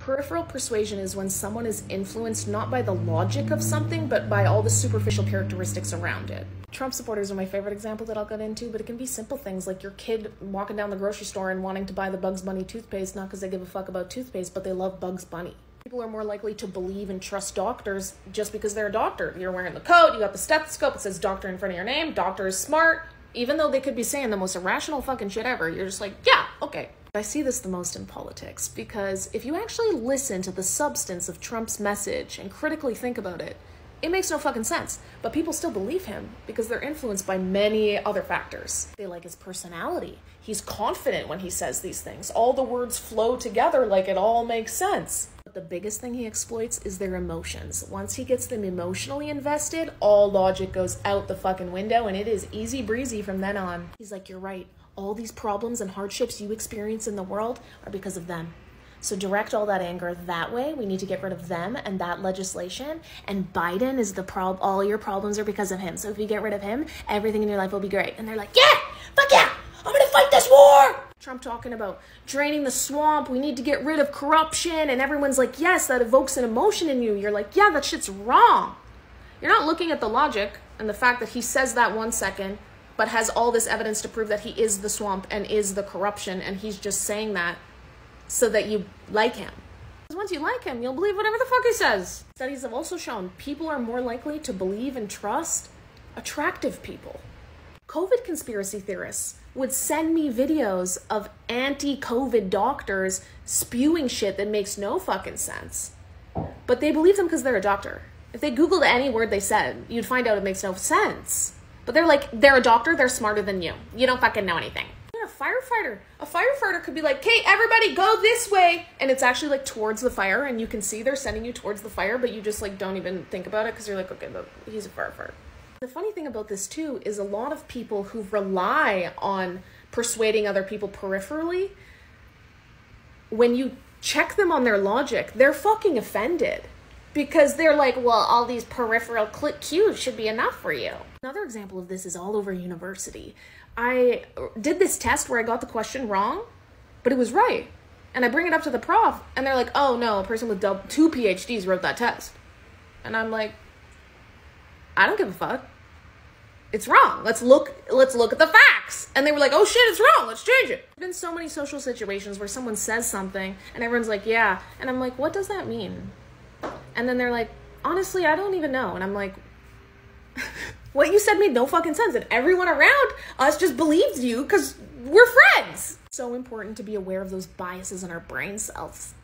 Peripheral persuasion is when someone is influenced not by the logic of something, but by all the superficial characteristics around it. Trump supporters are my favorite example that I'll get into, but it can be simple things like your kid walking down the grocery store and wanting to buy the Bugs Bunny toothpaste, not because they give a fuck about toothpaste, but they love Bugs Bunny. People are more likely to believe and trust doctors just because they're a doctor. You're wearing the coat, you got the stethoscope, it says doctor in front of your name, doctor is smart. Even though they could be saying the most irrational fucking shit ever, you're just like, yeah, okay. I see this the most in politics because if you actually listen to the substance of Trump's message and critically think about it, it makes no fucking sense. But people still believe him because they're influenced by many other factors. They like his personality. He's confident when he says these things. All the words flow together like it all makes sense. But the biggest thing he exploits is their emotions. Once he gets them emotionally invested, all logic goes out the fucking window and it is easy breezy from then on. He's like, you're right. All these problems and hardships you experience in the world are because of them. So direct all that anger that way. We need to get rid of them and that legislation. And Biden is the problem. All your problems are because of him. So if you get rid of him, everything in your life will be great. And they're like, yeah, fuck yeah, I'm gonna fight this war. Trump talking about draining the swamp. We need to get rid of corruption. And everyone's like, yes, that evokes an emotion in you. You're like, yeah, that shit's wrong. You're not looking at the logic and the fact that he says that 1 second, but has all this evidence to prove that he is the swamp and is the corruption, and he's just saying that so that you like him. Because once you like him, you'll believe whatever the fuck he says. Studies have also shown people are more likely to believe and trust attractive people. COVID conspiracy theorists would send me videos of anti-COVID doctors spewing shit that makes no fucking sense. But they believe them because they're a doctor. If they Googled any word they said, you'd find out it makes no sense. But they're like, they're a doctor, they're smarter than you. You don't fucking know anything. A firefighter could be like, okay, everybody go this way. And it's actually like towards the fire and you can see they're sending you towards the fire, but you just like don't even think about it because you're like, okay, but he's a firefighter. The funny thing about this too is a lot of people who rely on persuading other people peripherally, when you check them on their logic, they're fucking offended. Because they're like, well, all these peripheral cues should be enough for you. Another example of this is all over university. I did this test where I got the question wrong, but it was right. And I bring it up to the prof, and they're like, oh no, a person with 2 PhDs wrote that test. And I'm like, I don't give a fuck. It's wrong. Let's look at the facts. And they were like, oh shit, it's wrong. Let's change it. There's been so many social situations where someone says something, and everyone's like, yeah. And I'm like, what does that mean? And then they're like, honestly, I don't even know. And I'm like, what you said made no fucking sense. And everyone around us just believes you because we're friends. So important to be aware of those biases in our brain cells.